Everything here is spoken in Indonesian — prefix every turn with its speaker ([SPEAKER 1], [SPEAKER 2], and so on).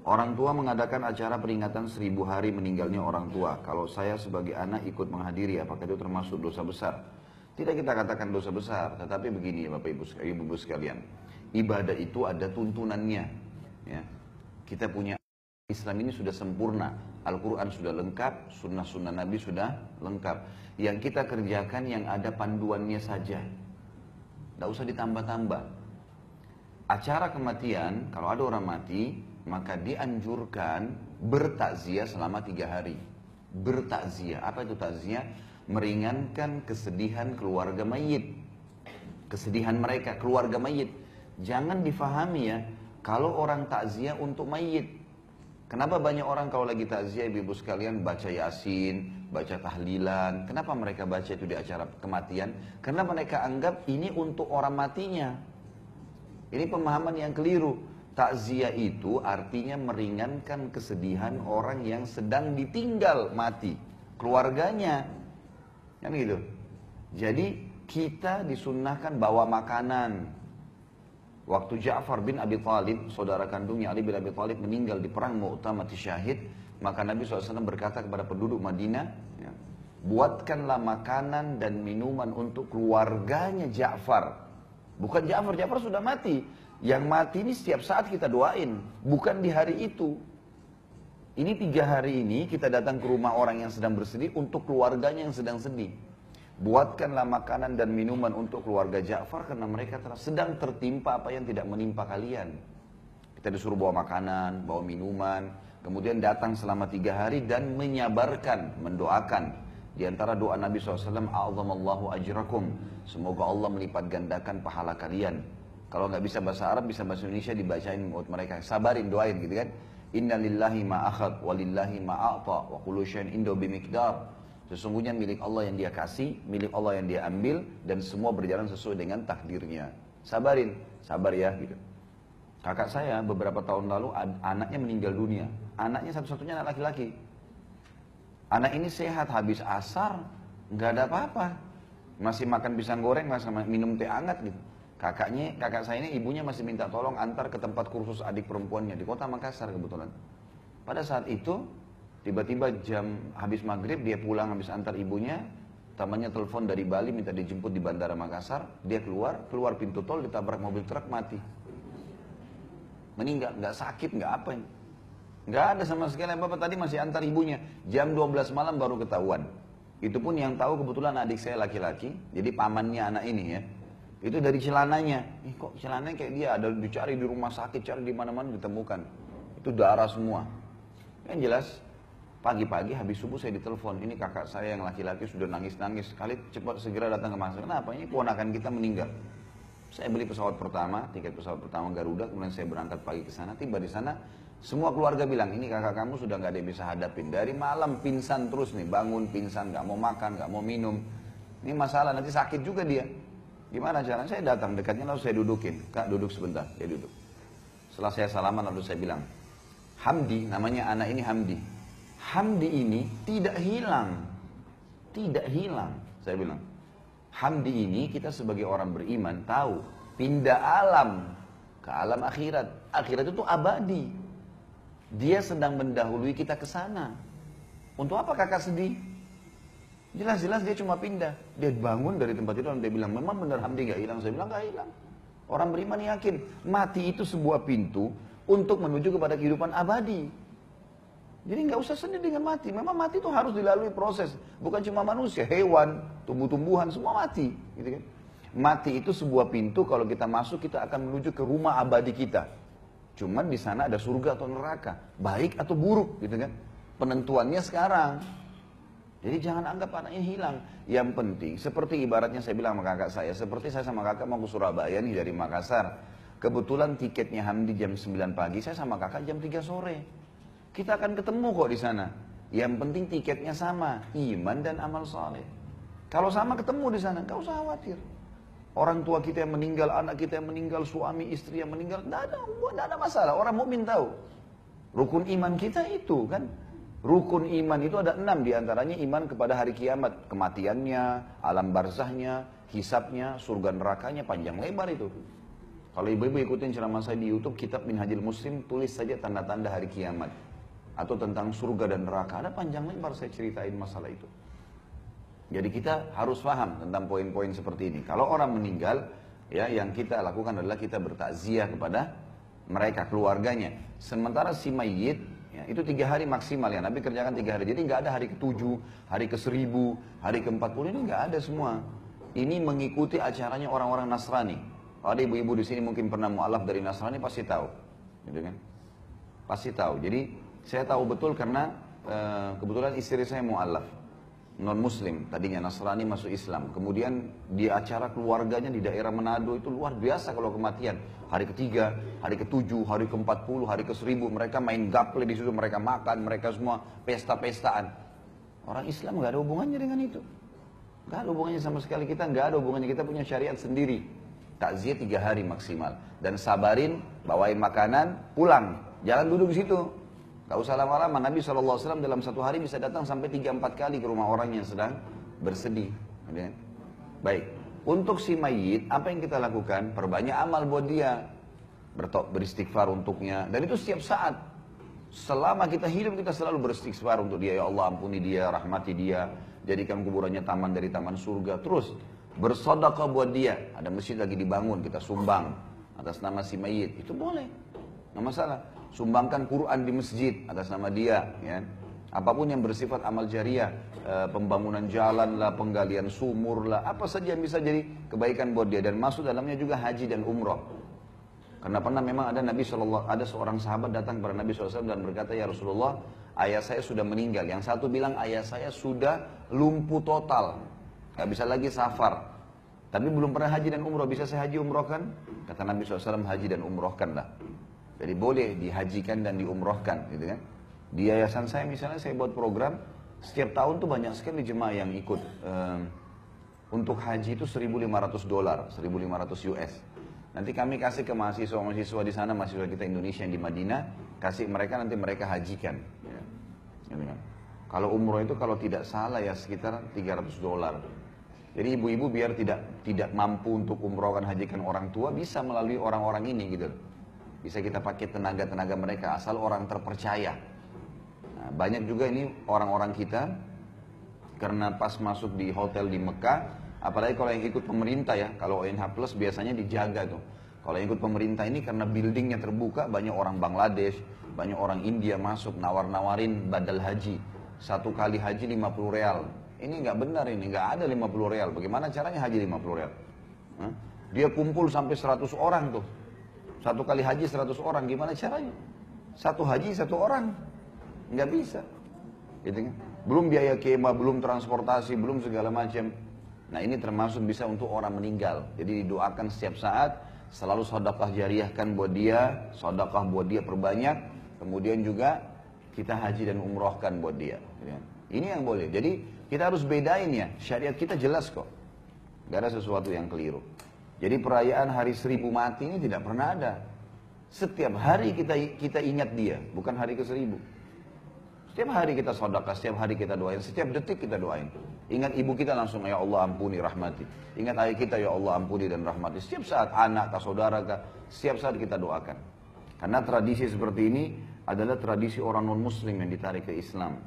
[SPEAKER 1] Orang tua mengadakan acara peringatan 1000 hari meninggalnya orang tua. Kalau saya sebagai anak ikut menghadiri, apakah itu termasuk dosa besar? Tidak kita katakan dosa besar, tetapi begini ya Bapak Ibu sekalian. Ibadah itu ada tuntunannya. Ya. Kita punya Islam ini sudah sempurna. Al-Quran sudah lengkap, sunnah-sunnah Nabi sudah lengkap. Yang kita kerjakan yang ada panduannya saja. Tidak usah ditambah-tambah. Acara kematian, kalau ada orang mati, maka dianjurkan bertakziah selama 3 hari. Bertakziah, apa itu takziah? Meringankan kesedihan keluarga mayit. Kesedihan mereka, keluarga mayit. Jangan difahami ya, kalau orang takziah untuk mayit. Kenapa banyak orang kalau lagi takziah ibu-ibu sekalian baca Yasin, baca tahlilan. Kenapa mereka baca itu di acara kematian? Karena mereka anggap ini untuk orang matinya. Ini pemahaman yang keliru. Takziah itu artinya meringankan kesedihan orang yang sedang ditinggal mati, keluarganya. Kan gitu. Jadi kita disunnahkan bawa makanan. Waktu Ja'far bin Abi Thalib, saudara kandungnya Ali bin Abi Thalib meninggal di perang Mu'tah mati syahid, maka Nabi SAW berkata kepada penduduk Madinah, ya, buatkanlah makanan dan minuman untuk keluarganya Ja'far. Bukan Ja'far, Ja'far sudah mati. Yang mati ini setiap saat kita doain, bukan di hari itu. Ini 3 hari ini kita datang ke rumah orang yang sedang bersedih untuk keluarganya yang sedang sedih. Buatkanlah makanan dan minuman untuk keluarga Ja'far karena mereka sedang tertimpa apa yang tidak menimpa kalian. Kita disuruh bawa makanan, bawa minuman, kemudian datang selama 3 hari dan menyabarkan, mendoakan. Di antara doa Nabi SAW, A'zamallahu ajrakum. Semoga Allah melipat gandakan pahala kalian. Kalau nggak bisa bahasa Arab, bisa bahasa Indonesia dibacain buat mereka. Sabarin, doain gitu kan. Inna lillahi ma'akhad, walillahi ma'a'ta, wa kullu syai'in indahu bimiqdar. Sesungguhnya milik Allah yang dia kasih, milik Allah yang dia ambil, dan semua berjalan sesuai dengan takdirnya. Sabarin, sabar ya gitu. Kakak saya beberapa tahun lalu anaknya meninggal dunia. Anaknya satu-satunya anak laki-laki. Anak ini sehat, habis asar, nggak ada apa-apa. Masih makan pisang goreng, masih minum teh hangat gitu. Kakak saya ini ibunya masih minta tolong antar ke tempat kursus adik perempuannya di kota Makassar kebetulan. Pada saat itu, tiba-tiba jam habis maghrib dia pulang habis antar ibunya, temannya telepon dari Bali minta dijemput di Bandara Makassar, dia keluar pintu tol ditabrak mobil truk mati. Meninggal, nggak sakit, nggak apa ini. Nggak ada sama sekali apa-apa, tadi masih antar ibunya. Jam 12 malam baru ketahuan. Itu pun yang tahu kebetulan adik saya laki-laki, jadi pamannya anak ini ya. Itu dari celananya. Kok celananya kayak dia, ada dicari di rumah sakit, cari di mana-mana ditemukan. Itu darah semua. Yang jelas, pagi-pagi habis subuh saya ditelepon, ini kakak saya yang laki-laki sudah nangis-nangis. Kali cepat segera datang ke Makassar. Kenapa? Ini keponakan kita meninggal. Saya beli pesawat pertama, tiket pesawat pertama Garuda, kemudian saya berangkat pagi ke sana. Tiba di sana, semua keluarga bilang, ini kakak kamu sudah nggak ada yang bisa hadapin. Dari malam pingsan terus nih, bangun pingsan, nggak mau makan, nggak mau minum. Ini masalah, nanti sakit juga dia. Gimana caranya? Saya datang dekatnya lalu saya dudukin. Kak duduk sebentar, dia duduk. Setelah saya salaman lalu saya bilang, Hamdi, namanya anak ini Hamdi. Hamdi ini tidak hilang. Tidak hilang, saya bilang. Hamdi ini kita sebagai orang beriman tahu, pindah alam ke alam akhirat. Akhirat itu abadi. Dia sedang mendahului kita ke sana. Untuk apa kakak sedih? Jelas-jelas dia cuma pindah. Dia bangun dari tempat itu dan dia bilang, memang benar Hamdi gak hilang. Saya bilang gak hilang. Orang beriman yakin, mati itu sebuah pintu untuk menuju kepada kehidupan abadi. Jadi gak usah sedih dengan mati. Memang mati itu harus dilalui proses. Bukan cuma manusia, hewan, tumbuh-tumbuhan, semua mati. Gitu kan? Mati itu sebuah pintu, kalau kita masuk kita akan menuju ke rumah abadi kita. Cuman di sana ada surga atau neraka, baik atau buruk, gitu kan? Penentuannya sekarang. Jadi jangan anggap anaknya hilang. Yang penting, seperti ibaratnya saya bilang sama kakak saya, seperti saya sama kakak mau ke Surabaya nih dari Makassar. Kebetulan tiketnya Hamdi jam 9 pagi, saya sama kakak jam 3 sore. Kita akan ketemu kok di sana. Yang penting tiketnya sama, iman dan amal saleh. Kalau sama ketemu di sana, gak usah khawatir. Orang tua kita yang meninggal, anak kita yang meninggal, suami istri yang meninggal, tidak ada masalah. Orang mukmin tahu. Rukun iman kita itu kan. Rukun iman itu ada 6 diantaranya iman kepada hari kiamat. Kematiannya, alam barzahnya, hisabnya, surga nerakanya, panjang lebar itu. Kalau ibu-ibu ikutin ceramah saya di YouTube, Kitab Minhajul Muslim, tulis saja tanda-tanda hari kiamat. Atau tentang surga dan neraka. Ada panjang lebar saya ceritain masalah itu. Jadi kita harus paham tentang poin-poin seperti ini. Kalau orang meninggal, ya yang kita lakukan adalah kita bertakziah kepada mereka, keluarganya. Sementara si mayit, ya, itu 3 hari maksimal ya. Nabi kerjakan 3 hari. Jadi nggak ada hari ke-7, hari ke-1000, hari ke-40, ini nggak ada semua. Ini mengikuti acaranya orang-orang Nasrani. Kalau ada ibu-ibu di sini mungkin pernah mu'alaf dari Nasrani, pasti tahu. Gitu kan? Pasti tahu. Jadi saya tahu betul karena kebetulan istri saya mu'alaf. Non-muslim, tadinya Nasrani masuk Islam. Kemudian di acara keluarganya di daerah Manado itu luar biasa kalau kematian. Hari ke-3, hari ke-7, hari ke-40, hari ke-1000, mereka main gaple di situ, mereka makan, mereka semua pesta-pestaan. Orang Islam nggak ada hubungannya dengan itu. Nggak ada hubungannya sama sekali, kita nggak ada hubungannya, kita punya syariat sendiri. Takziah 3 hari maksimal. Dan sabarin, bawain makanan, pulang. Jangan duduk di situ. Gak usah lama-lama, Nabi SAW dalam 1 hari bisa datang sampai 3-4 kali ke rumah orang yang sedang bersedih. Baik, untuk si mayit, apa yang kita lakukan? Perbanyak amal buat dia. Beristighfar untuknya. Dan itu setiap saat. Selama kita hidup, kita selalu beristighfar untuk dia. Ya Allah, ampuni dia, rahmati dia. Jadikan kuburannya taman dari taman surga. Terus, bersedekah buat dia. Ada masjid lagi dibangun, kita sumbang atas nama si mayit. Itu boleh, nggak masalah. Sumbangkan Quran di masjid atas nama dia, ya. Apapun yang bersifat amal jariah, pembangunan jalan lah, penggalian sumur lah, apa saja yang bisa jadi kebaikan buat dia. Dan masuk dalamnya juga haji dan umroh. Karena pernah memang ada ada seorang sahabat datang kepada Nabi SAW dan berkata, ya Rasulullah, ayah saya sudah meninggal. Yang satu bilang ayah saya sudah lumpuh total, nggak bisa lagi safar. Tapi belum pernah haji dan umroh, bisa saya haji umrohkan? Kata Nabi SAW, haji dan umrohkan lah. Jadi boleh dihajikan dan diumrohkan, gitu kan? Di yayasan saya misalnya, saya buat program, setiap tahun tuh banyak sekali jemaah yang ikut. Untuk haji itu $1.500, 1.500 US. Nanti kami kasih ke mahasiswa-mahasiswa di sana, mahasiswa kita Indonesia yang di Madinah, kasih mereka, nanti mereka hajikan. Ya. Gitu kan? Kalau umroh itu kalau tidak salah ya sekitar $300. Jadi ibu-ibu biar tidak mampu untuk umrohkan hajikan orang tua, bisa melalui orang-orang ini gitu. Bisa kita pakai tenaga-tenaga mereka, asal orang terpercaya. Nah, banyak juga ini orang-orang kita, karena pas masuk di hotel di Mekah, apalagi kalau yang ikut pemerintah ya, kalau ONH Plus biasanya dijaga tuh. Kalau yang ikut pemerintah ini karena buildingnya terbuka, banyak orang Bangladesh, banyak orang India masuk, nawar-nawarin badal haji. 1 kali haji 50 real. Ini nggak benar ini, nggak ada 50 real. Bagaimana caranya haji 50 real? Hah? Dia kumpul sampai 100 orang tuh. 1 kali haji 100 orang, gimana caranya? 1 haji 1 orang, nggak bisa. Gitu kan? Belum biaya kemah, belum transportasi, belum segala macam. Nah ini termasuk bisa untuk orang meninggal. Jadi didoakan setiap saat, selalu sedekah jariahkan buat dia, sedekah buat dia perbanyak. Kemudian juga kita haji dan umrohkan buat dia. Gitu kan? Ini yang boleh. Jadi kita harus bedain ya, syariat kita jelas kok. Gak ada sesuatu yang keliru. Jadi perayaan hari 1000 mati ini tidak pernah ada. Setiap hari kita ingat dia, bukan hari ke-1000. Setiap hari kita sedekah, setiap hari kita doain, setiap detik kita doain. Ingat ibu kita langsung, ya Allah ampuni rahmati. Ingat ayah kita, ya Allah ampuni dan rahmati. Setiap saat anak kah, saudara kah, setiap saat kita doakan. Karena tradisi seperti ini adalah tradisi orang non-muslim yang ditarik ke Islam.